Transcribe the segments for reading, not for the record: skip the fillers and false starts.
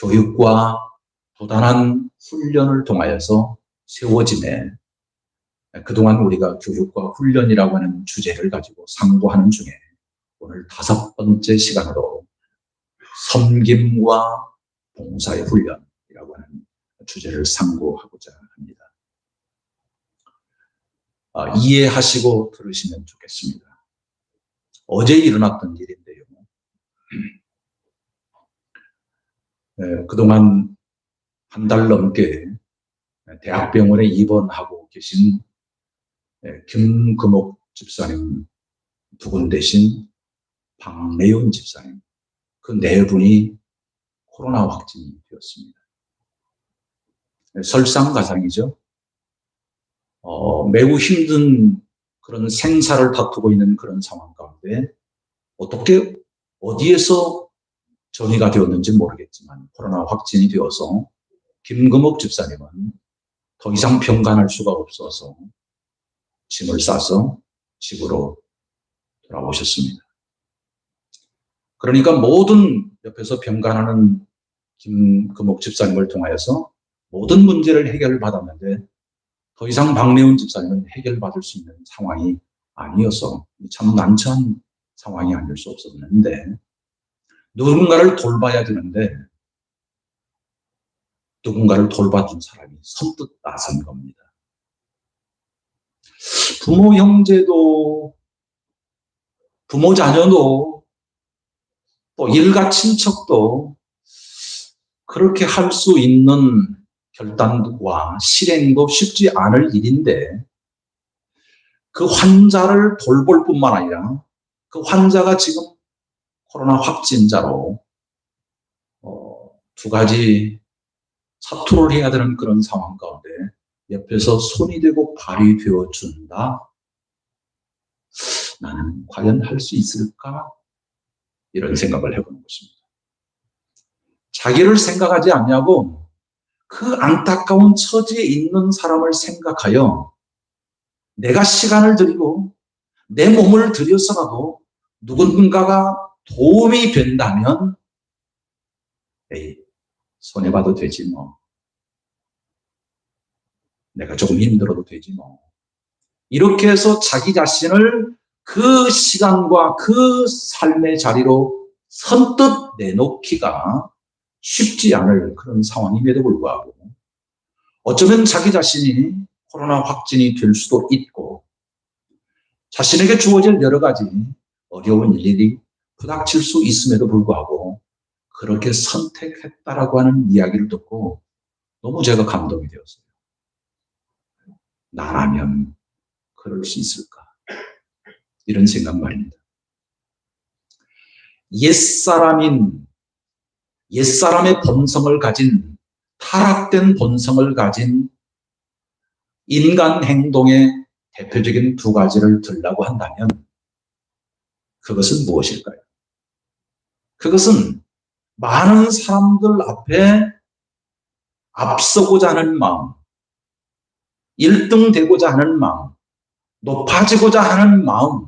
교육과 부단한 훈련을 통하여서 세워짐에 그동안 우리가 교육과 훈련이라고 하는 주제를 가지고 상고하는 중에 오늘 5번째 시간으로 섬김과 봉사의 훈련이라고 하는 주제를 상고하고자 합니다. 이해하시고 들으시면 좋겠습니다. 어제 일어났던 일인데요. 그동안 한 달 넘게 대학병원에 입원하고 계신 김금옥 집사님 두 분 대신 박내윤 집사님, 그 네 분이 코로나 확진이 되었습니다. 설상가상이죠. 매우 힘든 그런 생사를 다투고 있는 그런 상황 가운데 어떻게 어디에서 전이가 되었는지 모르겠지만 코로나 확진이 되어서 김금옥 집사님은 더 이상 병간할 수가 없어서 짐을 싸서 집으로 돌아오셨습니다. 그러니까 모든 옆에서 병간하는 김금옥 집사님을 통하여서 모든 문제를 해결받았는데 더 이상 박내훈 집사님은 해결받을 수 있는 상황이 아니어서 참 난처한 상황이 아닐 수 없었는데 누군가를 돌봐야 되는데 누군가를 돌봐준 사람이 선뜻 나선 겁니다. 부모 형제도 부모 자녀도 또 일가 친척도 그렇게 할 수 있는 결단과 실행도 쉽지 않을 일인데 그 환자를 돌볼 뿐만 아니라 그 환자가 지금 코로나 확진자로 두 가지 사투를 해야 되는 그런 상황 가운데 옆에서 손이 되고 발이 되어준다. 나는 과연 할 수 있을까? 이런 생각을 해보는 것입니다. 자기를 생각하지 않냐고 그 안타까운 처지에 있는 사람을 생각하여 내가 시간을 들이고 내 몸을 들여서라도 누군가가 도움이 된다면 에이, 손해봐도 되지 뭐. 내가 조금 힘들어도 되지 뭐. 이렇게 해서 자기 자신을 그 시간과 그 삶의 자리로 선뜻 내놓기가 쉽지 않을 그런 상황임에도 불구하고 어쩌면 자기 자신이 코로나 확진이 될 수도 있고 자신에게 주어질 여러 가지 어려운 일이 부닥칠 수 있음에도 불구하고 그렇게 선택했다라고 하는 이야기를 듣고 너무 제가 감동이 되었어요. 나라면 그럴 수 있을까? 이런 생각 말입니다. 옛사람의 본성을 가진 타락된 본성을 가진 인간 행동의 대표적인 두 가지를 들라고 한다면 그것은 무엇일까요? 그것은 많은 사람들 앞에 앞서고자 하는 마음, 1등 되고자 하는 마음, 높아지고자 하는 마음,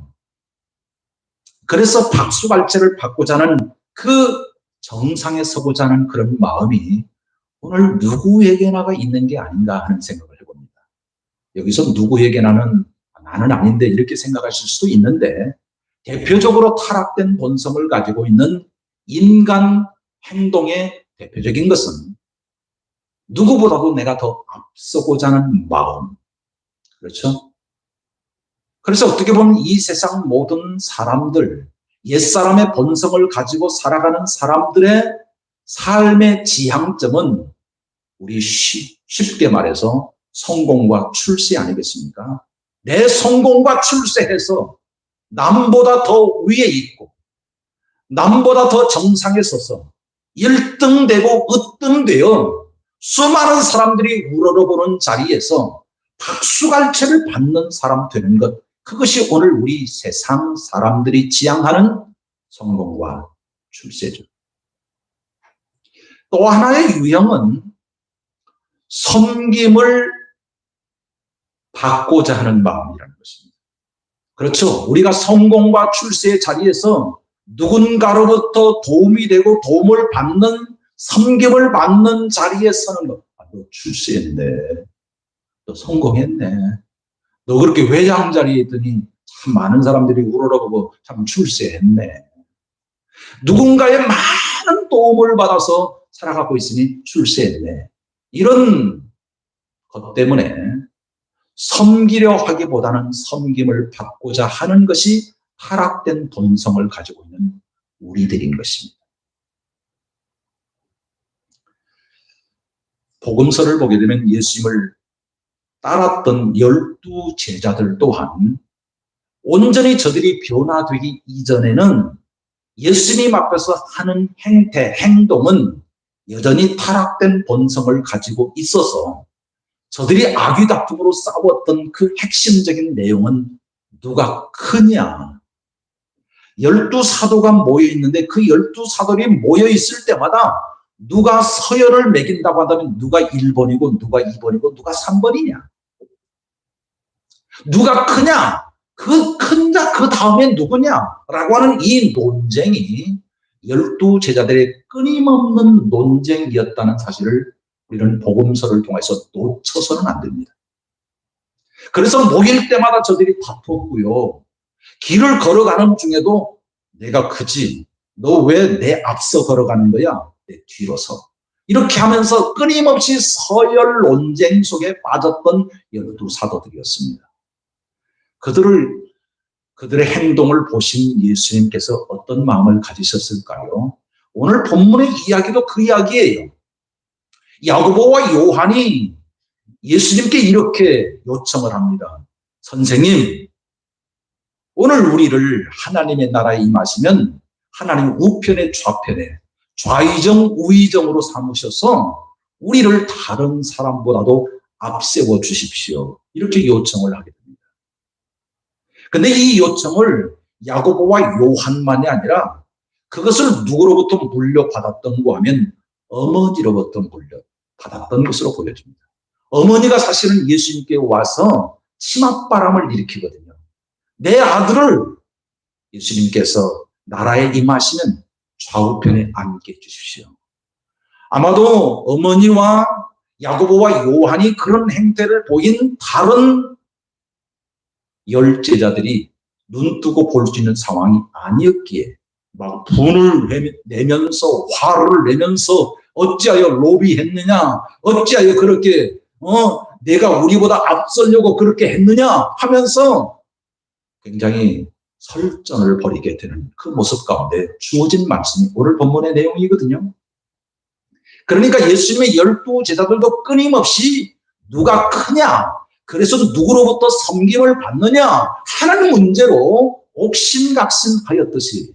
그래서 박수갈채를 받고자 하는 그 정상에 서고자 하는 그런 마음이 오늘 누구에게나가 있는 게 아닌가 하는 생각을 해봅니다. 여기서 누구에게나는 나는 아닌데 이렇게 생각하실 수도 있는데 대표적으로 타락된 본성을 가지고 있는 인간 행동의 대표적인 것은 누구보다도 내가 더 앞서고자 하는 마음. 그렇죠? 그래서 어떻게 보면 이 세상 모든 사람들, 옛사람의 본성을 가지고 살아가는 사람들의 삶의 지향점은 우리 쉽게 말해서 성공과 출세 아니겠습니까? 내 성공과 출세해서 남보다 더 위에 있고 남보다 더 정상에 서서 1등 되고 으뜸되어 수많은 사람들이 우러러보는 자리에서 박수갈채를 받는 사람 되는 것, 그것이 오늘 우리 세상 사람들이 지향하는 성공과 출세죠. 또 하나의 유형은 섬김을 받고자 하는 마음이라는 것입니다. 그렇죠. 우리가 성공과 출세의 자리에서 누군가로부터 도움이 되고 도움을 받는 섬김을 받는 자리에 서는 것. 너 출세했네. 너 성공했네. 너 그렇게 회장 자리에 있더니 참 많은 사람들이 우러러보고 참 출세했네. 누군가의 많은 도움을 받아서 살아가고 있으니 출세했네. 이런 것 때문에 섬기려 하기보다는 섬김을 받고자 하는 것이 타락된 본성을 가지고 있는 우리들인 것입니다. 복음서를 보게 되면 예수님을 따랐던 12 제자들 또한 온전히 저들이 변화되기 이전에는 예수님 앞에서 하는 행태, 행동은 여전히 타락된 본성을 가지고 있어서 저들이 아귀다툼으로 싸웠던 그 핵심적인 내용은 누가 크냐. 12사도가 모여있는데 그 12사도들이 모여있을 때마다 누가 서열을 매긴다고 한다면 누가 1번이고 누가 2번이고 누가 3번이냐. 누가 크냐. 그 큰 자 그 다음에 누구냐라고 하는 이 논쟁이 12 제자들의 끊임없는 논쟁이었다는 사실을 우리는 복음서를 통해서 놓쳐서는 안 됩니다. 그래서 모일 때마다 저들이 다투었고요. 길을 걸어가는 중에도 내가 크지? 너 왜 내 앞서 걸어가는 거야? 내 뒤로서. 이렇게 하면서 끊임없이 서열 논쟁 속에 빠졌던 12 사도들이었습니다. 그들의 행동을 보신 예수님께서 어떤 마음을 가지셨을까요? 오늘 본문의 이야기도 그 이야기예요. 야고보와 요한이 예수님께 이렇게 요청을 합니다. 선생님, 오늘 우리를 하나님의 나라에 임하시면 하나님 우편에 좌편에 좌의정 우의정으로 삼으셔서 우리를 다른 사람보다도 앞세워 주십시오. 이렇게 요청을 하게 됩니다. 근데 이 요청을 야고보와 요한만이 아니라 그것을 누구로부터 물려받았던고 하면 어머니로부터 물려받았던 것으로 보여집니다. 어머니가 사실은 예수님께 와서 치맛바람을 일으키거든요. 내 아들을 예수님께서 나라에 임하시면 좌우편에 앉게 해주십시오. 아마도 어머니와 야고보와 요한이 그런 행태를 보인 다른 10 제자들이 눈뜨고 볼 수 있는 상황이 아니었기에 막 분을 내면서 화를 내면서 어찌하여 로비했느냐, 어찌하여 그렇게 내가 우리보다 앞서려고 그렇게 했느냐 하면서 굉장히 설전을 벌이게 되는 그 모습 가운데 주어진 말씀이 오늘 본문의 내용이거든요. 그러니까 예수님의 12 제자들도 끊임없이 누가 크냐, 그래서 누구로부터 섬김을 받느냐 하는 문제로 옥신각신하였듯이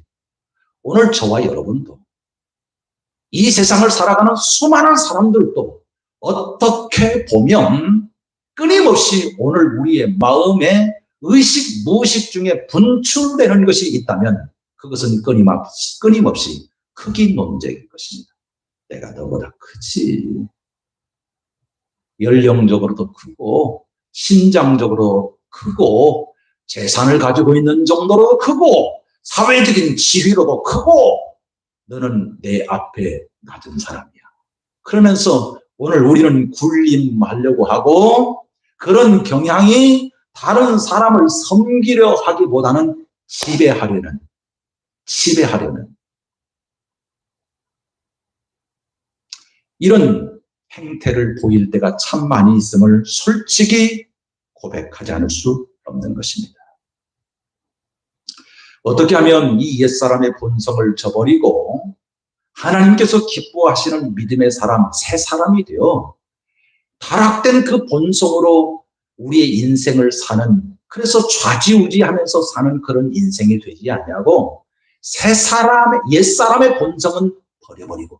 오늘 저와 여러분도 이 세상을 살아가는 수많은 사람들도 어떻게 보면 끊임없이 오늘 우리의 마음에 의식, 무의식 중에 분출되는 것이 있다면 그것은 끊임없이 크기 논쟁일 것입니다. 내가 너보다 크지. 연령적으로도 크고 신장적으로 크고 재산을 가지고 있는 정도로 크고 사회적인 지위로도 크고 너는 내 앞에 낮은 사람이야. 그러면서 오늘 우리는 군림하려고 하고 그런 경향이 다른 사람을 섬기려 하기보다는 지배하려는 이런 행태를 보일 때가 참 많이 있음을 솔직히 고백하지 않을 수 없는 것입니다. 어떻게 하면 이 옛사람의 본성을 저버리고 하나님께서 기뻐하시는 믿음의 사람, 새 사람이 되어 타락된 그 본성으로 우리의 인생을 사는, 그래서 좌지우지하면서 사는 그런 인생이 되지 않냐고 옛사람의 본성은 버려버리고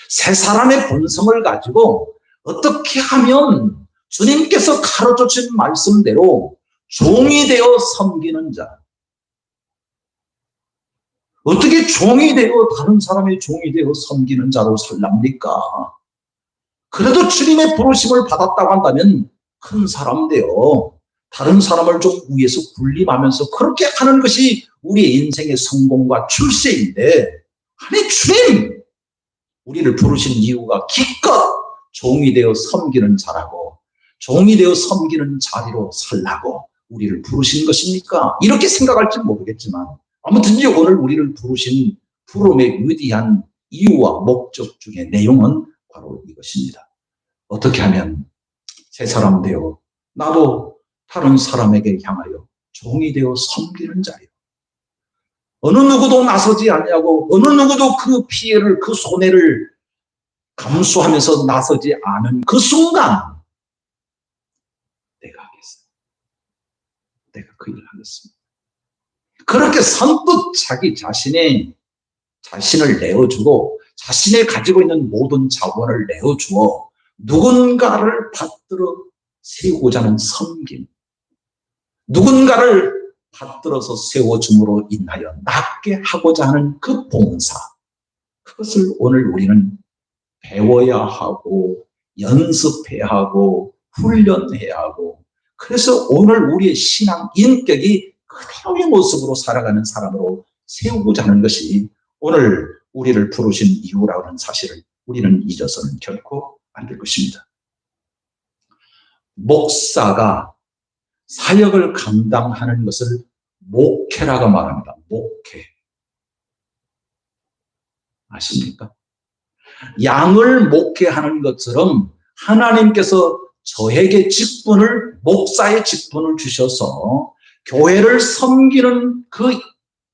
새 사람의 본성을 가지고 어떻게 하면 주님께서 가르쳐 주신 말씀대로 종이 되어 섬기는 자, 어떻게 종이 되어 다른 사람의 종이 되어 섬기는 자로 살랍니까? 그래도 주님의 부르심을 받았다고 한다면 큰 사람 되어 다른 사람을 좀 위에서 군림하면서 그렇게 하는 것이 우리의 인생의 성공과 출세인데, 아니 주님, 우리를 부르신 이유가 기껏 종이 되어 섬기는 자라고, 종이 되어 섬기는 자리로 살라고 우리를 부르신 것입니까? 이렇게 생각할지 모르겠지만 아무튼지 오늘 우리를 부르신 부름의 위대한 이유와 목적 중의 내용은 바로 이것입니다. 어떻게 하면 새 사람 되어 나도 다른 사람에게 향하여 종이 되어 섬기는 자요. 어느 누구도 나서지 않냐고, 어느 누구도 그 피해를, 그 손해를 감수하면서 나서지 않은 그 순간 내가 하겠어요. 내가 그 일을 하겠습니다. 그렇게 선뜻 자기 자신을 내어주고 자신이 가지고 있는 모든 자원을 내어주어 누군가를 받들어 세우고자 하는 섬김, 누군가를 받들어서 세워줌으로 인하여 낫게 하고자 하는 그 봉사, 그것을 오늘 우리는 배워야 하고 연습해야 하고 훈련해야 하고, 그래서 오늘 우리의 신앙 인격이 그대로의 모습으로 살아가는 사람으로 세우고자 하는 것이 오늘 우리를 부르신 이유라고 하는 사실을 우리는 잊어서는 결코 안 될 것입니다. 목사가 사역을 감당하는 것을 목회라고 말합니다. 목회. 아십니까? 양을 목회하는 것처럼 하나님께서 저에게 직분을, 목사의 직분을 주셔서 교회를 섬기는 그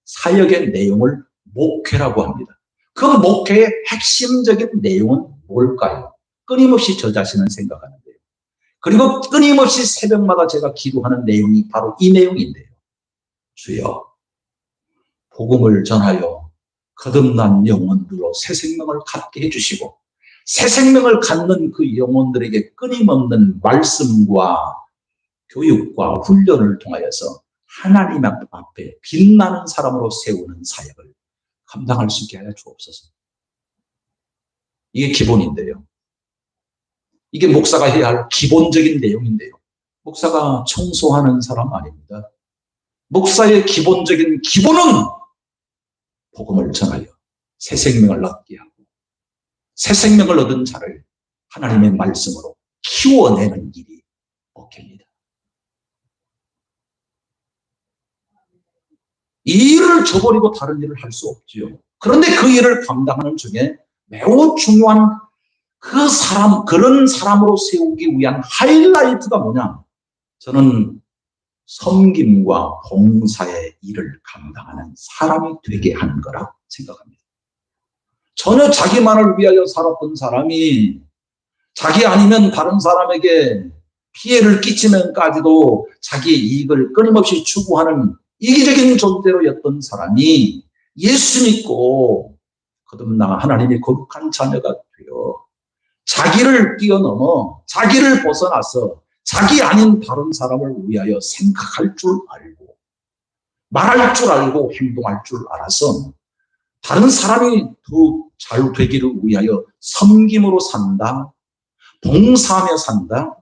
사역의 내용을 목회라고 합니다. 그 목회의 핵심적인 내용은 뭘까요? 끊임없이 저 자신은 생각하는데요. 그리고 끊임없이 새벽마다 제가 기도하는 내용이 바로 이 내용인데요. 주여, 복음을 전하여 거듭난 영혼들로 새 생명을 갖게 해주시고, 새 생명을 갖는 그 영혼들에게 끊임없는 말씀과 교육과 훈련을 통하여서 하나님 앞에 빛나는 사람으로 세우는 사역을 감당할 수 있게 하여 주옵소서. 이게 기본인데요. 이게 목사가 해야 할 기본적인 내용인데요. 목사가 청소하는 사람 아닙니다. 목사의 기본적인 기본은 복음을 전하여 새 생명을 얻게 하고, 새 생명을 얻은 자를 하나님의 말씀으로 키워내는 일이 목회입니다. 이 일을 저버리고 다른 일을 할 수 없지요. 그런데 그 일을 감당하는 중에 매우 중요한 그 사람, 그런 사람으로 세우기 위한 하이라이트가 뭐냐? 저는 섬김과 봉사의 일을 감당하는 사람이 되게 하는 거라고 생각합니다. 전혀 자기만을 위하여 살았던 사람이 자기 아니면 다른 사람에게 피해를 끼치면까지도 자기의 이익을 끊임없이 추구하는 이기적인 존재로였던 사람이 예수 믿고 거듭나 하나님의 거룩한 자녀가 되어 자기를 뛰어넘어 자기를 벗어나서 자기 아닌 다른 사람을 위하여 생각할 줄 알고 말할 줄 알고 행동할 줄 알아서 다른 사람이 더 잘 되기를 위하여 섬김으로 산다, 봉사하며 산다.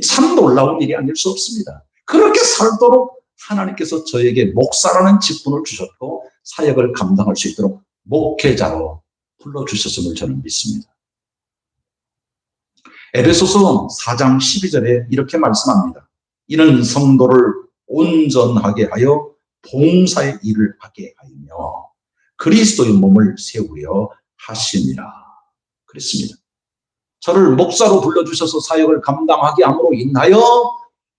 참 놀라운 일이 아닐 수 없습니다. 그렇게 살도록 하나님께서 저에게 목사라는 직분을 주셨고 사역을 감당할 수 있도록 목회자로 불러주셨음을 저는 믿습니다. 에베소서 4장 12절에 이렇게 말씀합니다. 이는 성도를 온전하게 하여 봉사의 일을 하게 하며 그리스도의 몸을 세우려 하심이라 그랬습니다. 저를 목사로 불러주셔서 사역을 감당하게 함으로 인하여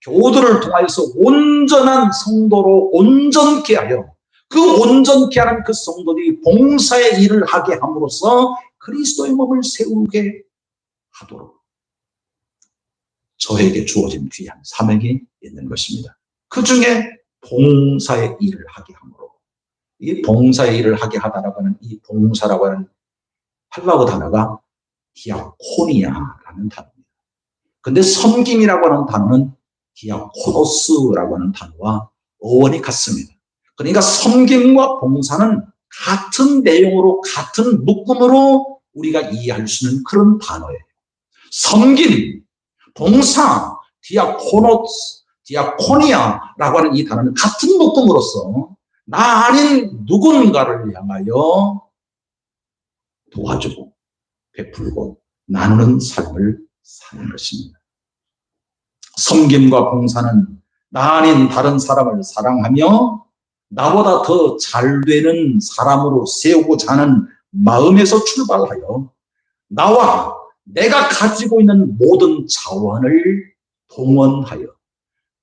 교우들을 통하여서 온전한 성도로 온전케 하여 그 온전케 하는 그 성도들이 봉사의 일을 하게 함으로써 그리스도의 몸을 세우게 하도록 저에게 주어진 귀한 사명이 있는 것입니다. 그 중에 봉사의 일을 하게 함으로, 이 봉사의 일을 하게 하다라고 하는 이 봉사라고 하는 헬라어 단어가 디아코니아라는 단어입니다. 근데 섬김이라고 하는 단어는 디아코노스라고 하는 단어와 어원이 같습니다. 그러니까 섬김과 봉사는 같은 내용으로 같은 묶음으로 우리가 이해할 수 있는 그런 단어예요. 섬김, 봉사, 디아코노스, 디아코니아라고 하는 이 단어는 같은 묶음으로써 나 아닌 누군가를 향하여 도와주고 베풀고 나누는 삶을 사는 것입니다. 섬김과 봉사는 나 아닌 다른 사람을 사랑하며 나보다 더 잘 되는 사람으로 세우고자 하는 마음에서 출발하여 나와 내가 가지고 있는 모든 자원을 동원하여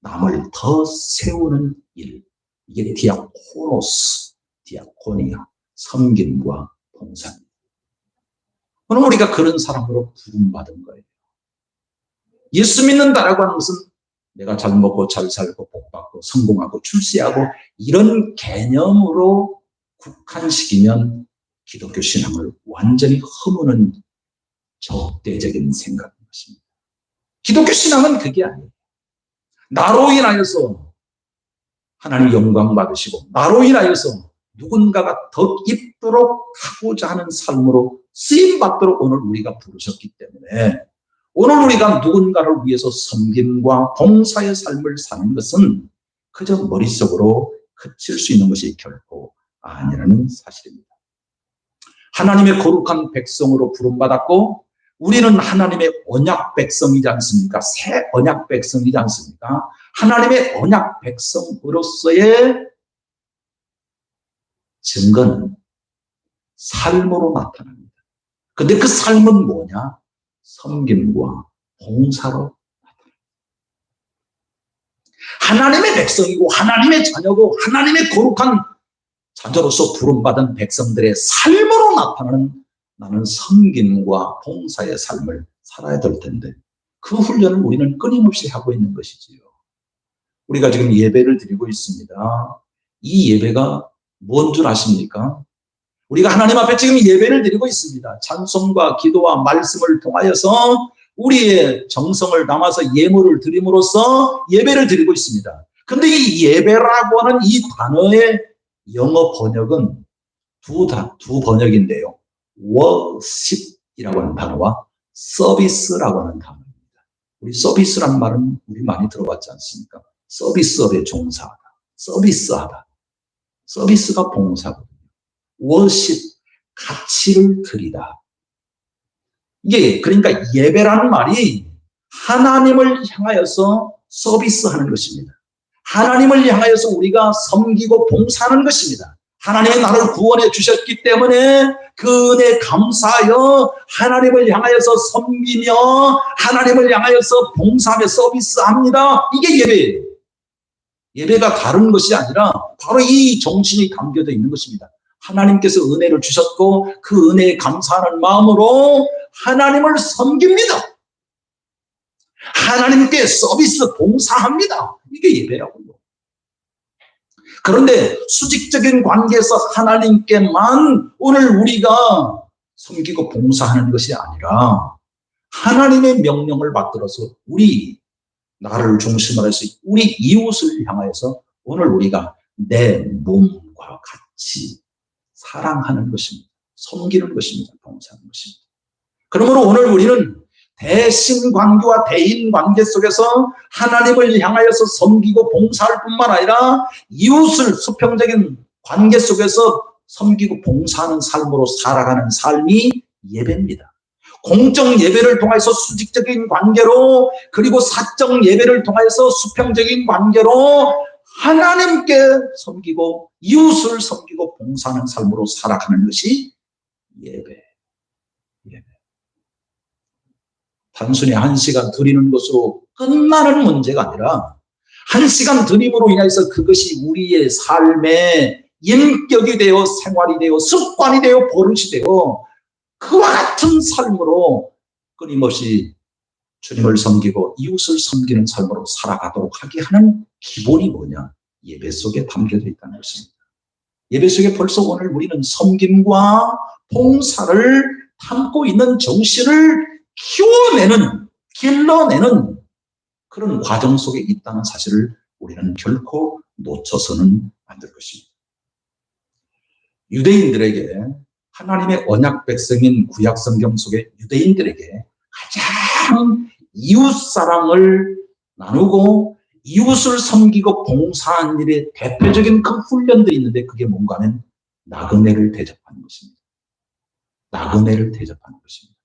남을 더 세우는 일, 이게 디아코노스, 디아코니아, 섬김과 봉사입니다. 오늘 우리가 그런 사람으로 부름받은 거예요. 예수 믿는다라고 하는 것은 내가 잘 먹고 잘 살고 복받고 성공하고 출세하고 이런 개념으로 국한시키면 기독교 신앙을 완전히 허무는 적대적인 생각인 것입니다. 기독교 신앙은 그게 아니에요. 나로 인하여서 하나님 영광 받으시고 나로 인하여서 누군가가 더 있도록 하고자 하는 삶으로 쓰임받도록 오늘 우리가 부르셨기 때문에 오늘 우리가 누군가를 위해서 섬김과 봉사의 삶을 사는 것은 그저 머릿속으로 그칠 수 있는 것이 결코 아니라는 사실입니다. 하나님의 거룩한 백성으로 부름받았고 우리는 하나님의 언약 백성이지 않습니까? 새 언약 백성이지 않습니까? 하나님의 언약 백성으로서의 증거는 삶으로 나타납니다. 근데 그 삶은 뭐냐? 섬김과 봉사로 나타납니다. 하나님의 백성이고 하나님의 자녀고 하나님의 거룩한 자녀로서 부름받은 백성들의 삶으로 나타나는 나는 섬김과 봉사의 삶을 살아야 될 텐데 그 훈련을 우리는 끊임없이 하고 있는 것이지요. 우리가 지금 예배를 드리고 있습니다. 이 예배가 뭔 줄 아십니까? 우리가 하나님 앞에 지금 예배를 드리고 있습니다. 찬송과 기도와 말씀을 통하여서 우리의 정성을 담아서 예물을 드림으로써 예배를 드리고 있습니다. 근데 이 예배라고 하는 이 단어의 영어 번역은 두 번역인데요. worship이라고 하는 단어와 서비스라고 하는 단어입니다. 우리 서비스란 말은 우리 많이 들어봤지 않습니까? 서비스업에 종사하다, 서비스하다. 서비스가 봉사거든요. worship, 가치를 드리다. 이게 그러니까 예배라는 말이 하나님을 향하여서 서비스하는 것입니다. 하나님을 향하여서 우리가 섬기고 봉사하는 것입니다. 하나님이 나를 구원해 주셨기 때문에 그 은혜에 감사하여 하나님을 향하여서 섬기며 하나님을 향하여서 봉사하며 서비스합니다. 이게 예배예요. 예배가 다른 것이 아니라 바로 이 정신이 담겨져 있는 것입니다. 하나님께서 은혜를 주셨고 그 은혜에 감사하는 마음으로 하나님을 섬깁니다. 하나님께 서비스 봉사합니다. 이게 예배라고요. 그런데 수직적인 관계에서 하나님께만 오늘 우리가 섬기고 봉사하는 것이 아니라 하나님의 명령을 받들어서 나를 중심으로 해서 우리 이웃을 향하여서 오늘 우리가 내 몸과 같이 사랑하는 것입니다. 섬기는 것입니다. 봉사하는 것입니다. 그러므로 오늘 우리는 대신관계와 대인관계 속에서 하나님을 향하여서 섬기고 봉사할 뿐만 아니라 이웃을 수평적인 관계 속에서 섬기고 봉사하는 삶으로 살아가는 삶이 예배입니다. 공적 예배를 통해서 수직적인 관계로 그리고 사적 예배를 통해서 수평적인 관계로 하나님께 섬기고 이웃을 섬기고 봉사하는 삶으로 살아가는 것이 예배. 단순히 1시간 드리는 것으로 끝나는 문제가 아니라 1시간 드림으로 인해서 그것이 우리의 삶의 인격이 되어 생활이 되어 습관이 되어 버릇이 되어 그와 같은 삶으로 끊임없이 주님을 섬기고 이웃을 섬기는 삶으로 살아가도록 하게 하는 기본이 뭐냐? 예배 속에 담겨져 있다는 것입니다. 예배 속에 벌써 오늘 우리는 섬김과 봉사를 담고 있는 정신을 키워내는, 길러내는 그런 과정 속에 있다는 사실을 우리는 결코 놓쳐서는 안 될 것입니다. 유대인들에게 하나님의 언약 백성인 구약 성경 속에 유대인들에게 가장 이웃 사랑을 나누고 이웃을 섬기고 봉사하는 일의 대표적인 그 훈련들이 있는데 그게 뭔가 하면 나그네를 대접하는 것입니다. 나그네를 대접하는 것입니다.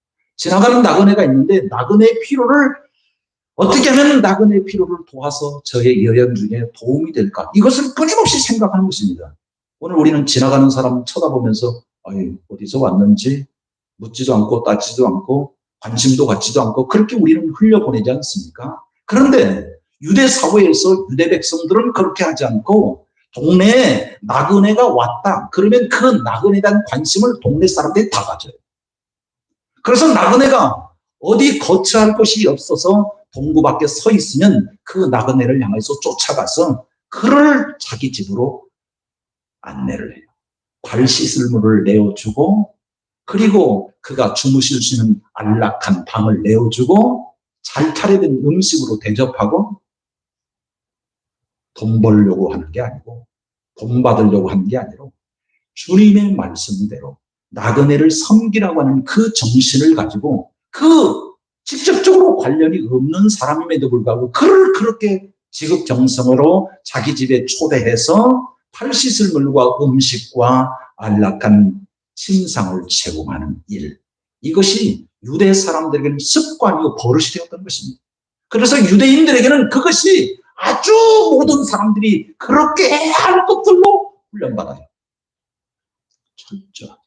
지나가는 나그네가 있는데 나그네의 필요를 어떻게 하면 나그네의 필요를 도와서 저의 여행 중에 도움이 될까? 이것을 끊임없이 생각하는 것입니다. 오늘 우리는 지나가는 사람 쳐다보면서 어디서 왔는지 묻지도 않고 따지도 않고 관심도 갖지도 않고 그렇게 우리는 흘려보내지 않습니까? 그런데 유대 사회에서 유대 백성들은 그렇게 하지 않고 동네에 나그네가 왔다. 그러면 그 나그네에 대한 관심을 동네 사람들이 다 가져요. 그래서 나그네가 어디 거처할 곳이 없어서 동구 밖에 서 있으면 그 나그네를 향해서 쫓아가서 그를 자기 집으로 안내를 해요. 발 씻을 물을 내어주고 그리고 그가 주무실 수 있는 안락한 방을 내어주고 잘 차려진 음식으로 대접하고 돈 벌려고 하는 게 아니고 돈 받으려고 하는 게 아니라 주님의 말씀대로 나그네를 섬기라고 하는 그 정신을 가지고 그 직접적으로 관련이 없는 사람임에도 불구하고 그를 그렇게 지극정성으로 자기 집에 초대해서 팔 씻을 물과 음식과 안락한 침상을 제공하는 일. 이것이 유대 사람들에게는 습관이고 버릇이 되었던 것입니다. 그래서 유대인들에게는 그것이 아주 모든 사람들이 그렇게 해야 할 것들로 훈련받아요. 철저하게.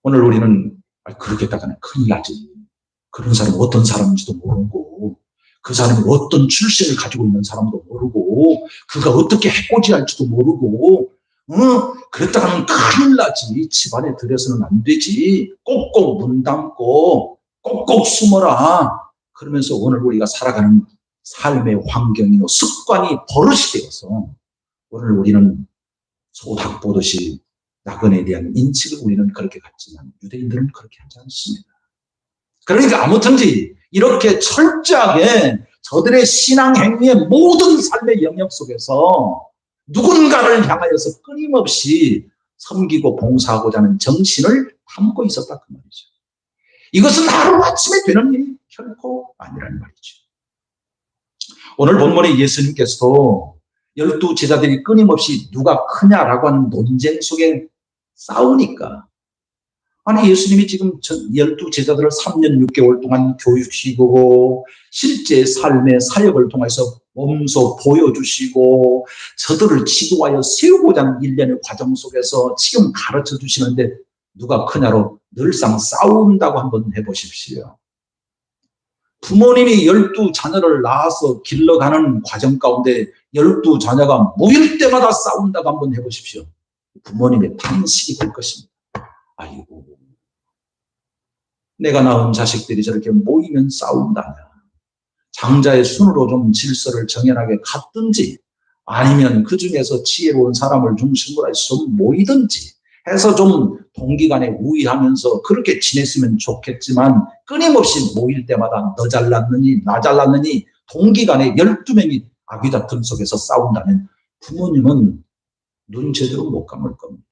오늘 우리는 그렇게 했다가는 큰일 나지. 그런 사람이 어떤 사람인지도 모르고 그 사람이 어떤 출신을 가지고 있는 사람도 모르고 그가 어떻게 해코지할지도 모르고 그랬다가는 큰일 나지. 집안에 들여서는 안 되지. 꼭꼭 문 닫고 꼭꼭 숨어라. 그러면서 오늘 우리가 살아가는 삶의 환경이요 습관이 버릇이 되어서 오늘 우리는 소닭 보듯이 나그네에 대한 인식을 우리는 그렇게 갖지만 유대인들은 그렇게 하지 않습니다. 그러니까 아무튼지 이렇게 철저하게 저들의 신앙 행위의 모든 삶의 영역 속에서 누군가를 향하여서 끊임없이 섬기고 봉사하고자 하는 정신을 담고 있었다 그 말이죠. 이것은 하루아침에 되는 일이 결코 아니라는 말이죠. 오늘 본문에 예수님께서도 12 제자들이 끊임없이 누가 크냐라고 하는 논쟁 속에 싸우니까 아니 예수님이 지금 12 제자들을 3년 6개월 동안 교육시키고 실제 삶의 사역을 통해서 몸소 보여주시고 저들을 지도하여 세우고자 하는 일련의 과정 속에서 지금 가르쳐 주시는데 누가 크냐로 늘상 싸운다고 한번 해보십시오. 부모님이 12 자녀를 낳아서 길러가는 과정 가운데 12 자녀가 모일 때마다 싸운다고 한번 해보십시오. 부모님의 탄식이 될 것입니다. 아이고, 내가 낳은 자식들이 저렇게 모이면 싸운다냐. 장자의 순으로 좀 질서를 정연하게 갖든지 아니면 그 중에서 지혜로운 사람을 중심으로 해서 좀 모이든지 해서 좀 동기간에 우위하면서 그렇게 지냈으면 좋겠지만 끊임없이 모일 때마다 너 잘났느니 나 잘났느니 동기간에 12명이 아귀다툼 속에서 싸운다면 부모님은 눈 제대로 못 감을 겁니다.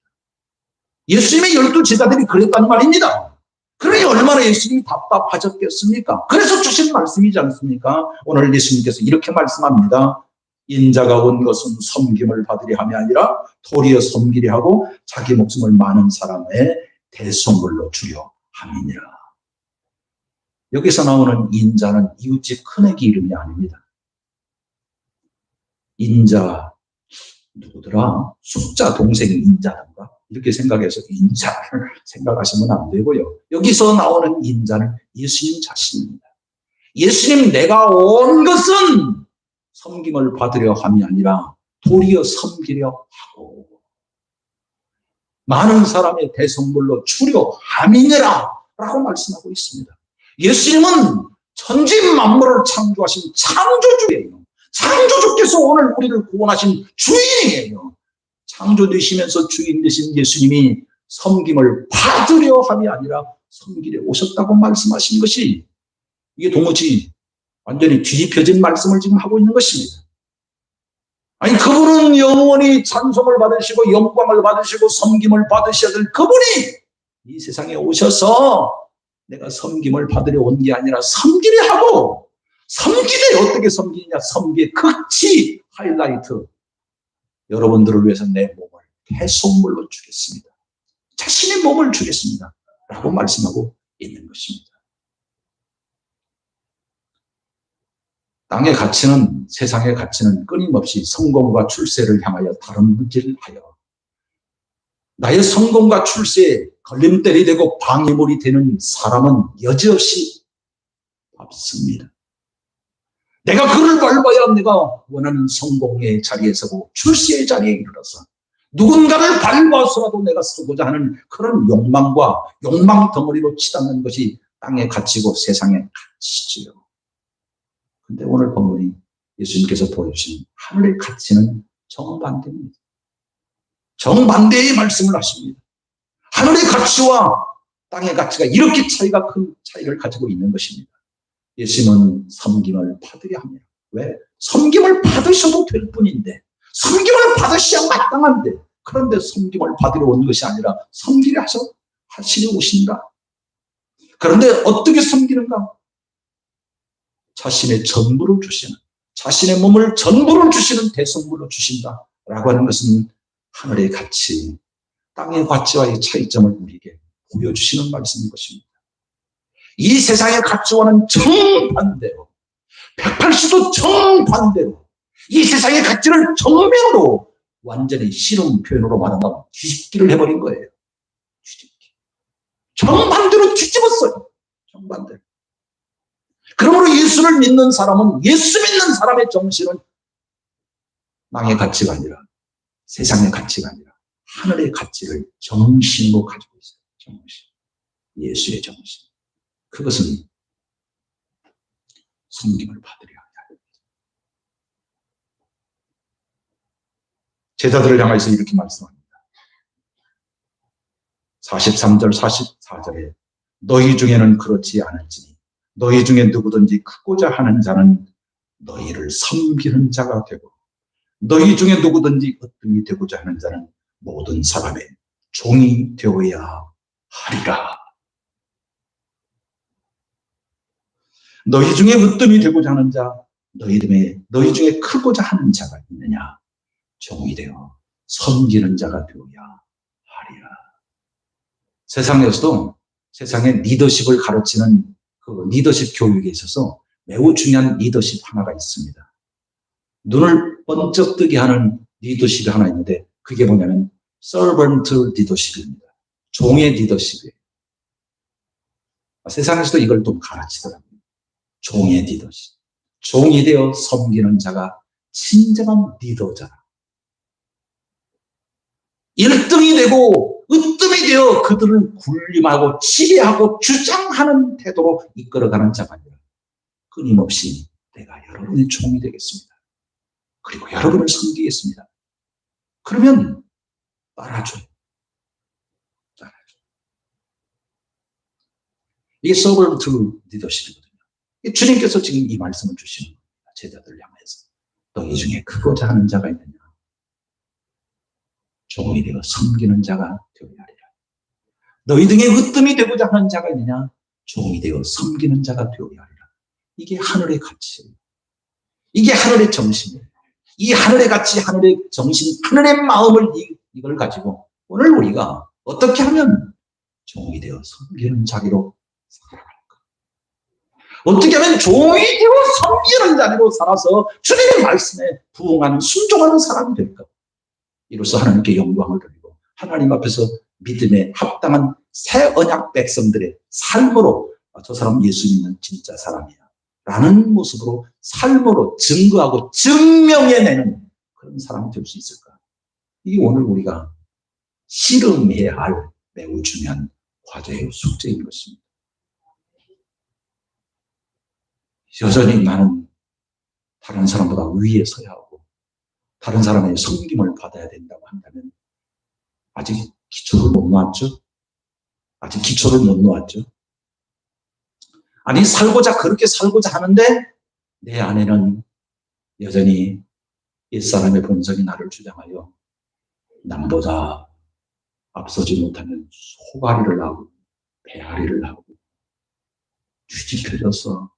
예수님의 12 제자들이 그랬단 말입니다. 그러니 얼마나 예수님이 답답하셨겠습니까? 그래서 주신 말씀이지 않습니까? 오늘 예수님께서 이렇게 말씀합니다. 인자가 온 것은 섬김을 받으려 함이 아니라 도리어 섬기려 하고 자기 목숨을 많은 사람의 대속물로 주려 함이니라. 여기서 나오는 인자는 이웃집 큰애기 이름이 아닙니다. 인자 누구더라? 숫자 동생이 인자던가? 이렇게 생각해서 인자를 생각하시면 안 되고요. 여기서 나오는 인자는 예수님 자신입니다. 예수님 내가 온 것은 섬김을 받으려 함이 아니라 도리어 섬기려 하고 많은 사람의 대성물로 주려 함이니라 라고 말씀하고 있습니다. 예수님은 천지 만물을 창조하신 창조주예요. 창조주께서 오늘 우리를 구원하신 주인이에요. 창조되시면서 주인 되신 예수님이 섬김을 받으려 함이 아니라 섬기려 오셨다고 말씀하신 것이 이게 도무지 완전히 뒤집혀진 말씀을 지금 하고 있는 것입니다. 아니 그분은 영원히 찬송을 받으시고 영광을 받으시고 섬김을 받으셔야 될 그분이 이 세상에 오셔서 내가 섬김을 받으려 온 게 아니라 섬기려 하고 섬기되 어떻게 섬기냐 섬기의 극치 하이라이트 여러분들을 위해서 내 몸을 해속물로 주겠습니다. 자신의 몸을 주겠습니다. 라고 말씀하고 있는 것입니다. 땅의 가치는, 세상의 가치는 끊임없이 성공과 출세를 향하여 다름질하여 나의 성공과 출세에 걸림돌이 되고 방해물이 되는 사람은 여지없이 없습니다. 내가 그를 밟아야 내가 원하는 성공의 자리에 서고 출세의 자리에 이르러서 누군가를 밟아서라도 내가 서고자 하는 그런 욕망과 욕망 덩어리로 치닫는 것이 땅의 가치고 세상의 가치지요. 근데 오늘 본문이 예수님께서 보여주신 하늘의 가치는 정반대입니다. 정반대의 말씀을 하십니다. 하늘의 가치와 땅의 가치가 이렇게 큰 차이를 가지고 있는 것입니다. 예수님은 섬김을 받으려 합니다. 왜? 섬김을 받으셔도 될 뿐인데, 섬김을 받으셔야 마땅한데, 그런데 섬김을 받으러 온 것이 아니라 섬기려 하시려 오신다. 그런데 어떻게 섬기는가? 자신의 전부를 주시는, 자신의 몸을 전부를 주시는 대성물로 주신다라고 하는 것은 하늘의 가치, 땅의 가치와의 차이점을 우리에게 보여주시는 말씀인 것입니다. 이 세상의 가치와는 정반대로, 180도 정반대로 이 세상의 가치를 정면으로 완전히 싫은 표현으로 말한다면 뒤집기를 해버린 거예요. 뒤집기. 정반대로 뒤집었어요. 정반대로. 그러므로 예수를 믿는 사람은, 예수 믿는 사람의 정신은 땅의 가치가 아니라, 세상의 가치가 아니라 하늘의 가치를 정신으로 가지고 있어요. 정신. 예수의 정신. 그것은 섬김을 받으려 합니다. 제자들을 향해서 이렇게 말씀합니다. 43절, 44절에 너희 중에는 그렇지 않을지니 너희 중에 누구든지 크고자 하는 자는 너희를 섬기는 자가 되고 너희 중에 누구든지 으뜸이 되고자 하는 자는 모든 사람의 종이 되어야 하리라. 너희 중에 으뜸이 되고자 하는 자, 너희 중에 크고자 하는 자가 있느냐? 종이 되어 섬기는 자가 되어야 하리라. 세상에서도 세상의 리더십을 가르치는 그 리더십 교육에 있어서 매우 중요한 리더십 하나가 있습니다. 눈을 번쩍 뜨게 하는 리더십이 하나 있는데 그게 뭐냐면 servant 리더십입니다. 종의 리더십이에요. 세상에서도 이걸 좀 가르치더라고요. 종의 리더십. 종이 되어 섬기는 자가 진정한 리더자라. 1등이 되고 으뜸이 되어 그들을 군림하고 지배하고 주장하는 태도로 이끌어가는 자가 아니라 끊임없이 내가 여러분의 종이 되겠습니다. 그리고 여러분을 섬기겠습니다. 그러면 따라줘요. 이게 서번트 리더십이거든요. 주님께서 지금 이 말씀을 주시는 겁니다. 제자들을 향해서. 너희 중에 크고자 하는 자가 있느냐? 종이 되어 섬기는 자가 되어야 하리라. 너희 중에 으뜸이 되고자 하는 자가 있느냐? 종이 되어 섬기는 자가 되어야 하리라. 이게 하늘의 가치예요. 이게 하늘의 정신이에요. 이 하늘의 가치, 하늘의 정신, 하늘의 마음을 이걸 가지고 오늘 우리가 어떻게 하면 종이 되어 섬기는 자리로 살아갈까? 어떻게 하면 종이 되어 섬기는 자리로 살아서 주님의 말씀에 부응하는 순종하는 사람이 될까? 이로써 하나님께 영광을 돌리고 하나님 앞에서 믿음에 합당한 새 언약 백성들의 삶으로 저 사람 예수 믿는 진짜 사람이야 라는 모습으로 삶으로 증거하고 증명해내는 그런 사람이 될 수 있을까? 이게 오늘 우리가 씨름해야 할 매우 중요한 과제의 숙제인 것입니다. 여전히 나는 다른 사람보다 위에 서야 하고 다른 사람의 섬김을 받아야 된다고 한다면 아직 기초를 못 놓았죠? 아직 기초를 못 놓았죠? 아니 그렇게 살고자 하는데 내 안에는 여전히 옛사람의 본성이 나를 주장하여 남보다 앞서지 못하면 소가리를 하고 배앓이를 하고 뒤집혀져서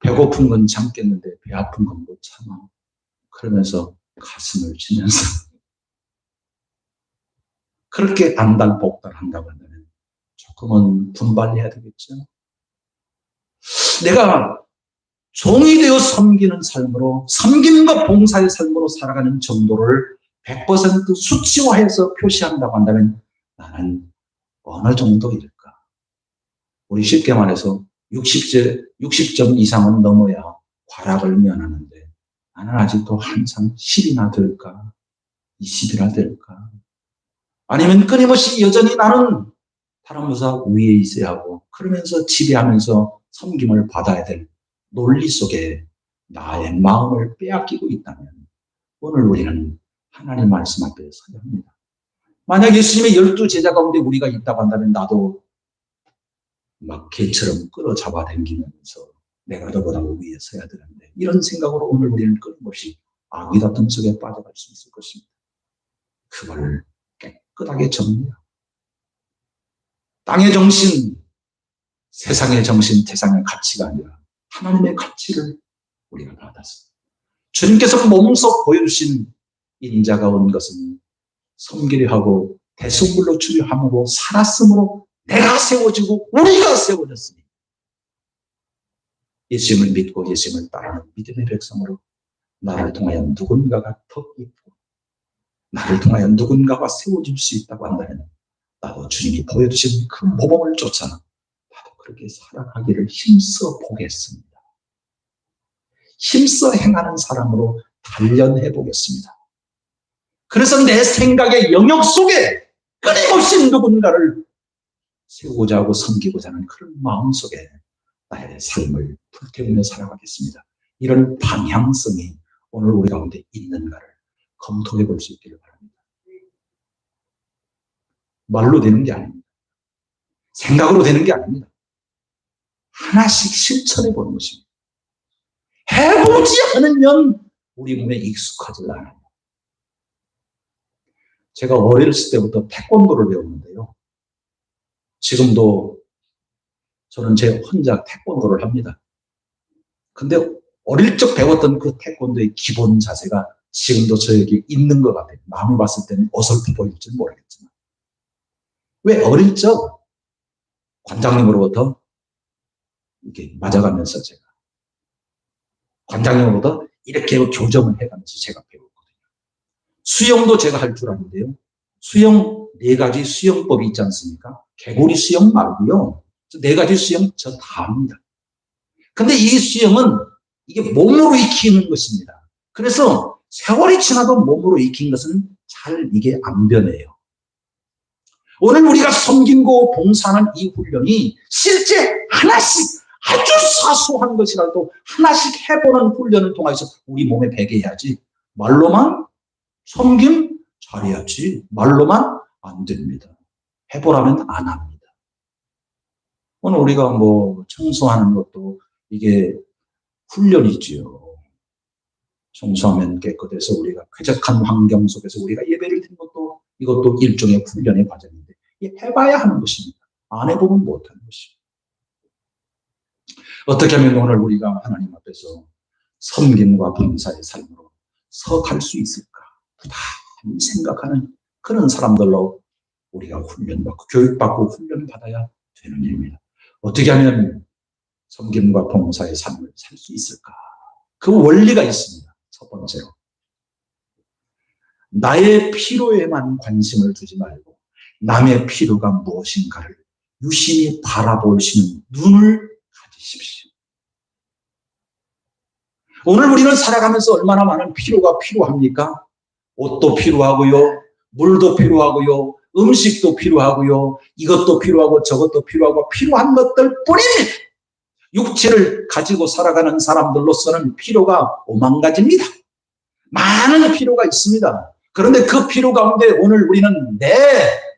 배고픈 건 참겠는데 배 아픈 건 못 참아. 그러면서 가슴을 치면서 그렇게 안달복달한다고 한다면 조금은 분발해야 되겠죠. 내가 종이 되어 섬기는 삶으로, 섬김과 봉사의 삶으로 살아가는 정도를 100% 수치화해서 표시한다고 한다면 나는 어느 정도일까? 우리 쉽게 말해서 60점 이상은 넘어야 과락을 면하는데 나는 아직도 한참 10이나 될까? 20이나 될까? 아니면 끊임없이 여전히 나는 다른 보다 위에 있어야 하고 그러면서 지배하면서 섬김을 받아야 될 논리 속에 나의 마음을 빼앗기고 있다면 오늘 우리는 하나님 말씀 앞에 서야 합니다. 만약 예수님의 12제자 가운데 우리가 있다고 한다면 나도 막 개처럼 끌어잡아 당기면서 내가 너보다 위에 서야 되는데 이런 생각으로 오늘 우리는 끊임없이 악의 다툼 속에 빠져갈 수 있을 것입니다. 그걸 깨끗하게 정리하고 땅의 정신, 세상의 정신, 세상의 가치가 아니라 하나님의 가치를 우리가 받았습니다. 주님께서 몸소 보여주신 인자가 온 것은 섬기려 하고 대속물로 주려 함으로 살았으므로 내가 세워지고 우리가 세워졌으니 예수님을 믿고 예수님을 따르는 믿음의 백성으로 나를 통하여 누군가가 더 있고 나를 통하여 누군가가 세워질 수 있다고 한다면 나도 주님이 보여주신 그 모범을 쫓아 나도 그렇게 살아가기를 힘써 보겠습니다. 힘써 행하는 사람으로 단련해 보겠습니다. 그래서 내 생각의 영역 속에 끊임없이 누군가를 세우고자 하고 섬기고자 하는 그런 마음 속에 나의 삶을 불태우며 살아가겠습니다. 이런 방향성이 오늘 우리 가운데 있는가를 검토해 볼 수 있기를 바랍니다. 말로 되는 게 아닙니다. 생각으로 되는 게 아닙니다. 하나씩 실천해 보는 것입니다. 해보지 않으면 우리 몸에 익숙하지 않아요. 제가 어렸을 때부터 태권도를 배웠는데요. 지금도 저는 제 혼자 태권도를 합니다. 근데 어릴 적 배웠던 그 태권도의 기본 자세가 지금도 저에게 있는 것 같아요. 남이 봤을 때는 어설프 보일지는 모르겠지만. 왜 어릴 적 관장님으로부터 이렇게 맞아가면서 제가 관장님으로부터 이렇게 교정을 해가면서 제가 배웠거든요. 수영도 제가 할 줄 아는데요. 수영 4가지 수영법이 있지 않습니까? 개구리 수영 말고요. 4가지 수영 저 다 합니다. 근데 이 수영은 이게 몸으로 익히는 것입니다. 그래서 세월이 지나도 몸으로 익힌 것은 잘 이게 안 변해요. 오늘 우리가 섬김고 봉사하는 이 훈련이 실제 하나씩 아주 사소한 것이라도 하나씩 해보는 훈련을 통해서 우리 몸에 배겨야지 말로만 섬김 잘해야지 말로만 안 됩니다. 해보라면 안 합니다. 오늘 우리가 뭐 청소하는 것도 이게 훈련이지요. 청소하면 깨끗해서 우리가 쾌적한 환경 속에서 우리가 예배를 드리는 것도 이것도 일종의 훈련의 과정인데 해봐야 하는 것입니다. 안 해보면 못하는 것입니다. 어떻게 하면 오늘 우리가 하나님 앞에서 섬김과 봉사의 삶으로 서갈 수 있을까? 부단히 생각하는 그런 사람들로 우리가 훈련받고 교육받고 훈련받아야 되는 일입니다. 어떻게 하면 섬김과 봉사의 삶을 살 수 있을까? 그 원리가 있습니다. 첫 번째로 나의 필요에만 관심을 두지 말고 남의 필요가 무엇인가를 유심히 바라볼 수 있는 눈을 가지십시오. 오늘 우리는 살아가면서 얼마나 많은 필요가 필요합니까? 옷도 필요하고요. 물도 필요하고요. 음식도 필요하고요. 이것도 필요하고 저것도 필요하고 필요한 것들 뿐입니다. 육체를 가지고 살아가는 사람들로서는 필요가 오만 가지입니다. 많은 필요가 있습니다. 그런데 그 필요 가운데 오늘 우리는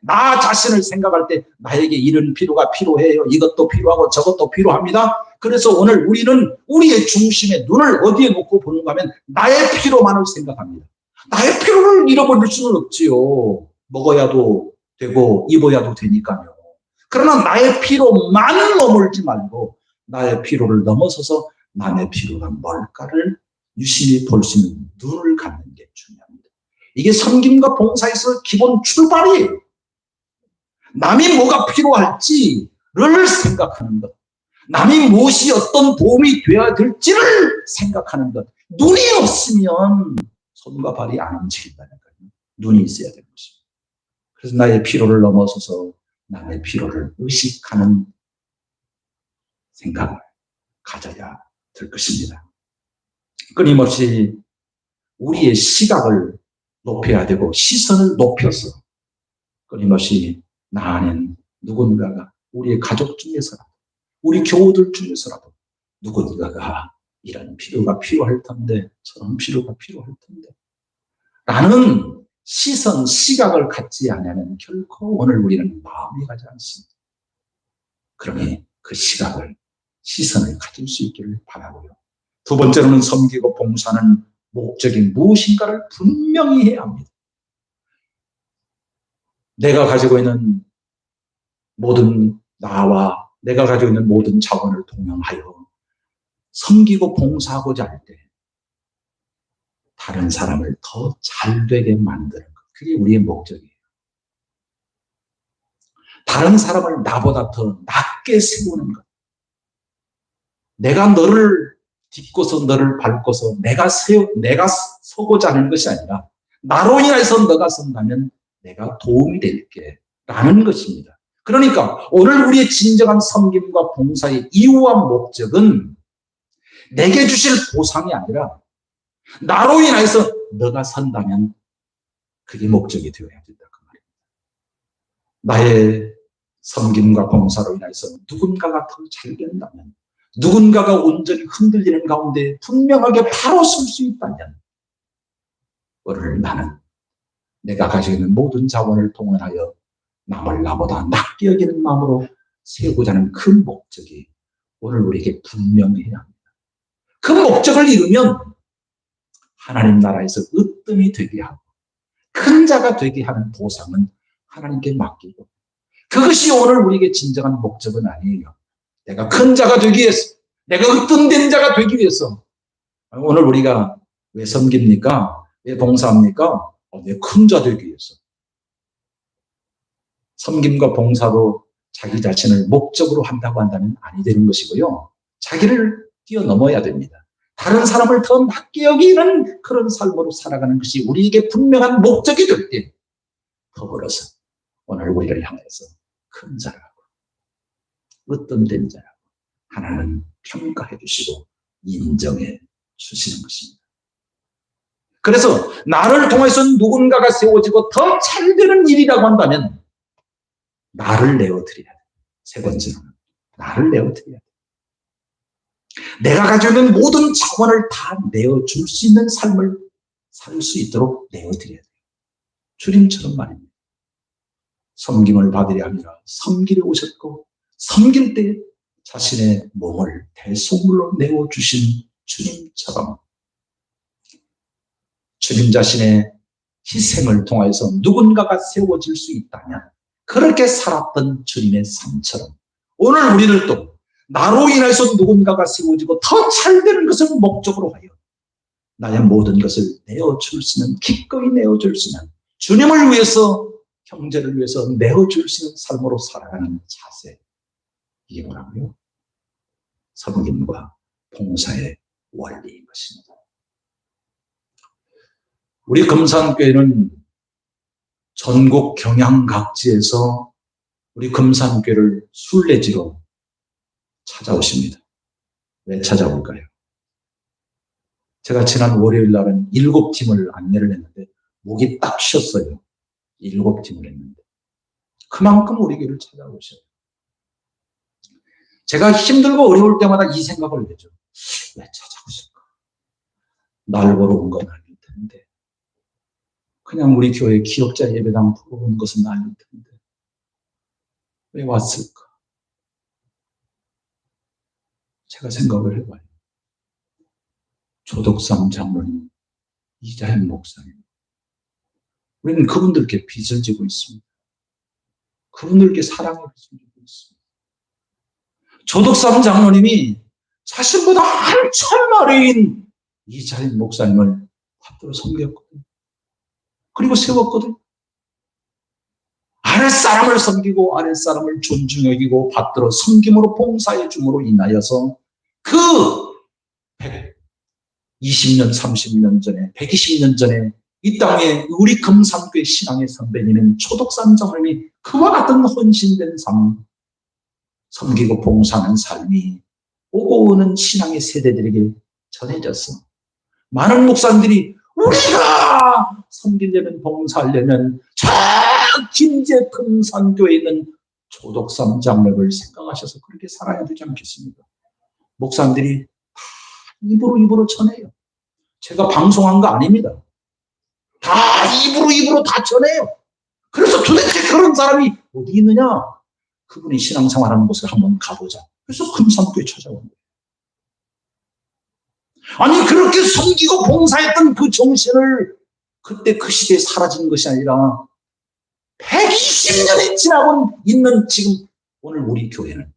나 자신을 생각할 때 나에게 이런 필요가 필요해요. 이것도 필요하고 저것도 필요합니다. 그래서 오늘 우리는 우리의 중심에 눈을 어디에 놓고 보는가 하면 나의 필요만을 생각합니다. 나의 필요를 잃어버릴 수는 없지요. 먹어야도 되고 입어야도 되니까요. 그러나 나의 필요만 머물지 말고 나의 필요를 넘어서서 남의 필요가 뭘까를 유심히 볼 수 있는 눈을 갖는 게 중요합니다. 이게 섬김과 봉사에서 기본 출발이에요. 남이 뭐가 필요할지를 생각하는 것, 남이 무엇이 어떤 도움이 되어야 될지를 생각하는 것. 눈이 없으면 손과 발이 안 움직인다니까요. 눈이 있어야 되는 것입니다. 그래서 나의 필요를 넘어서서 남의 필요를 의식하는 생각을 가져야 될 것입니다. 끊임없이 우리의 시각을 높여야 되고 시선을 높여서 끊임없이 나 안엔 누군가가 우리의 가족 중에서라도 우리 교우들 중에서라도 누군가가 이런 필요가 필요할 텐데 저런 필요가 필요할 텐데 라는 시선, 시각을 갖지 않으면 결코 오늘 우리는 마음이 가지 않습니다. 그러니 그 시각을, 시선을 가질 수 있기를 바라고요. 두 번째로는 섬기고 봉사하는 목적이 무엇인가를 분명히 해야 합니다. 내가 가지고 있는 모든 나와 내가 가지고 있는 모든 자원을 동원하여 섬기고 봉사하고자 할 때 다른 사람을 더 잘되게 만드는 것. 그게 우리의 목적이에요. 다른 사람을 나보다 더 낮게 세우는 것. 내가 너를 딛고서 너를 밟고서 내가 서고자 하는 것이 아니라 나로 인해서 너가 선다면 내가 도움이 될게 라는 것입니다. 그러니까 오늘 우리의 진정한 섬김과 봉사의 이유와 목적은 내게 주실 보상이 아니라 나로 인해서 너가 선다면 그게 목적이 되어야 된다. 그 말입니다. 나의 섬김과 봉사로 인해서 누군가가 더 잘 된다면 누군가가 온전히 흔들리는 가운데 분명하게 바로 설 수 있다면 오늘 나는 내가 가지고 있는 모든 자원을 동원하여 남을 나보다 낮게 여기는 마음으로 세우고자 하는 그 목적이 오늘 우리에게 분명해야 합니다. 그 목적을 이루면 하나님 나라에서 으뜸이 되게 하고 큰 자가 되게 하는 보상은 하나님께 맡기고 그것이 오늘 우리에게 진정한 목적은 아니에요. 내가 큰 자가 되기 위해서 내가 으뜸된 자가 되기 위해서 오늘 우리가 왜 섬깁니까? 왜 봉사합니까? 내 큰 자 되기 위해서. 섬김과 봉사도 자기 자신을 목적으로 한다고 한다면 아니 되는 것이고요. 자기를 뛰어넘어야 됩니다. 다른 사람을 더 낮게 여기는 그런 삶으로 살아가는 것이 우리에게 분명한 목적이 될 때 더불어서 오늘 우리를 향해서 큰 자라고 으뜸된 자라고 하나님은 평가해 주시고 인정해 주시는 것입니다. 그래서 나를 통해서 누군가가 세워지고 더 잘되는 일이라고 한다면 나를 내어드려야 돼. 세 번째로는 나를 내어드려야 돼. 내가 가지고 있는 모든 자원을 다 내어줄 수 있는 삶을 살 수 있도록 내어드려야 돼요. 주님처럼 말입니다. 섬김을 받으려 함이라 섬기려 오셨고 섬길 때 자신의 몸을 대속물로 내어주신 주님처럼 주님 자신의 희생을 통해서 누군가가 세워질 수 있다면 그렇게 살았던 주님의 삶처럼 오늘 우리들도 나로 인해서 누군가가 세워지고 더 잘되는 것을 목적으로 하여 나의 모든 것을 내어줄 수 있는 기꺼이 내어줄 수 있는 주님을 위해서 형제를 위해서 내어줄 수 있는 삶으로 살아가는 자세 이게 뭐라고요? 섬김과 봉사의 원리인 것입니다. 우리 금산교회는 전국 경양각지에서 우리 금산교회를 순례지로 찾아오십니다. 왜 찾아올까요? 제가 지난 월요일 날은 7팀을 안내를 했는데 목이 딱 쉬었어요. 7팀을 했는데 그만큼 우리 교회를 찾아오셔요. 제가 힘들고 어려울 때마다 이 생각을 해죠. 왜 찾아오실까? 날 보러 온 건 아닐 텐데 그냥 우리 교회 기억자 예배당 보러 온 것은 아닐 텐데 왜 왔을까? 제가 생각을 해봐요. 조덕삼 장로님, 이자현 목사님. 우리는 그분들께 빚을 지고 있습니다. 그분들께 사랑의 빚을 지고 있습니다. 조덕삼 장로님이 자신보다 한참 아래인 이자현 목사님을 받들어 섬겼거든요. 그리고 세웠거든요. 아랫사람을 섬기고 아랫사람을 존중 여기고 받들어 섬김으로 봉사해 줌으로 인하여서 그 120년, 30년 전에, 120년 전에 이 땅에 우리 금산교회 신앙의 선배님인 초덕산 장로님이 그와 같은 헌신된 삶, 섬기고 봉사하는 삶이 오고 오는 신앙의 세대들에게 전해졌어. 많은 목사님들이 우리가 섬기려면 봉사하려면 저 김제 금산교회에 있는 초덕산 장로를 생각하셔서 그렇게 살아야 되지 않겠습니까? 목사님들이 입으로 전해요. 제가 방송한 거 아닙니다. 다 입으로 다 전해요. 그래서 도대체 그런 사람이 어디 있느냐? 그분이 신앙생활하는 곳을 한번 가보자. 그래서 금산교회 찾아온 거예요. 아니 그렇게 섬기고 봉사했던 그 정신을 그때 그 시대에 사라진 것이 아니라 120년이 지나고 있는 지금 오늘 우리 교회는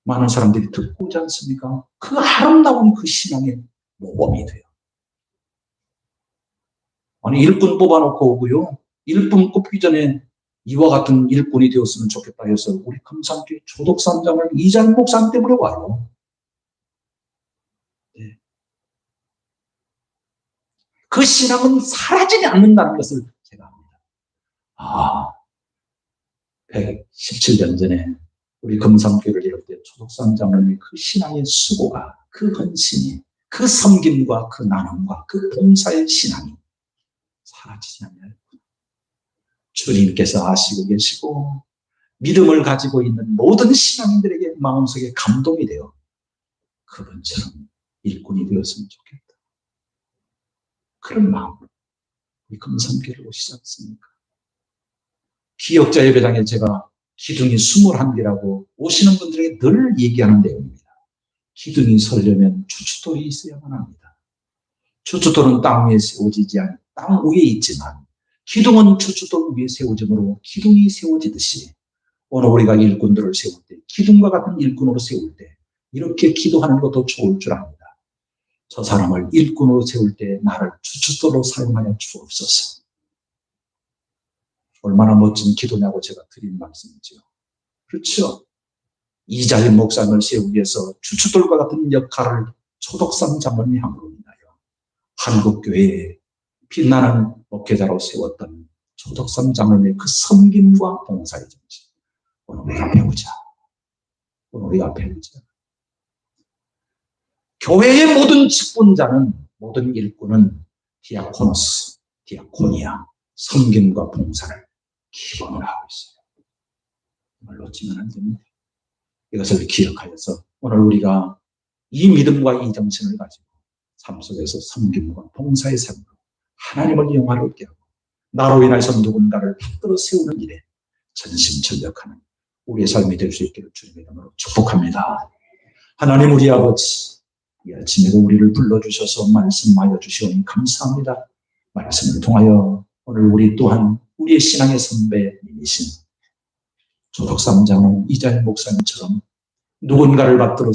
많은 사람들이 듣고 오지 않습니까? 그 아름다운 그 신앙의 모범이 돼요. 아니 일꾼 뽑아놓고 오고요. 일꾼 뽑기 전에 이와 같은 일꾼이 되었으면 좋겠다 해서 우리 금산교회 초덕산장을 이장 목사님 때문에 와요. 네. 그 신앙은 사라지지 않는다는 것을 제가 압니다. 117년 전에 우리 금산교회를 이룰 때 초덕산 장로님의 그 신앙의 수고가, 그 헌신이, 그 섬김과 그 나눔과 그 봉사의 신앙이 사라지지 않나요? 주님께서 아시고 계시고 믿음을 가지고 있는 모든 신앙인들에게 마음속에 감동이 되어 그분처럼 일꾼이 되었으면 좋겠다. 그런 마음으로 우리 금산교회를 오시지 않습니까? 기역자 예배당에 제가 기둥이 21개라고 오시는 분들에게 늘 얘기하는 내용입니다. 기둥이 서려면 추추돌이 있어야만 합니다. 추추돌은 땅 위에 세워지지 않고 땅 위에 있지만 기둥은 추추돌 위에 세워지므로 기둥이 세워지듯이 오늘 우리가 일꾼들을 세울 때 기둥과 같은 일꾼으로 세울 때 이렇게 기도하는 것도 좋을 줄 압니다. 저 사람을 일꾼으로 세울 때 나를 추추돌로 사용하여 주옵소서. 얼마나 멋진 기도냐고 제가 드린 말씀이죠. 그렇죠. 이자일 목사님을 세우기 위해서 추추돌과 같은 역할을 초덕산 장로님이 함으로 인하여 한국교회에 빛나는 목회자로 세웠던 초덕산 장로님의 그 섬김과 봉사의 정신. 오늘 우리가 배우자. 오늘 우리가 배우자. 교회의 모든 직분자는, 모든 일꾼은 디아코노스, 디아코니아, 섬김과 봉사를 기본으로 하고 있어요. 이걸 놓치면 안 됩니다. 이것을 기억하여서 오늘 우리가 이 믿음과 이 정신을 가지고 삶 속에서 섬김과 봉사의 삶으로 하나님을 영화롭게 하고 나로 인해서 누군가를 받들어 세우는 일에 전심전력하는 우리의 삶이 될 수 있기를 주님의 이름으로 축복합니다. 하나님 우리 아버지, 이 아침에도 우리를 불러주셔서 말씀하여 주시오니 감사합니다. 말씀을 통하여 오늘 우리 또한 우리의 신앙의 선배님이신 초덕산 장로 이자일 목사님처럼 누군가를 받들어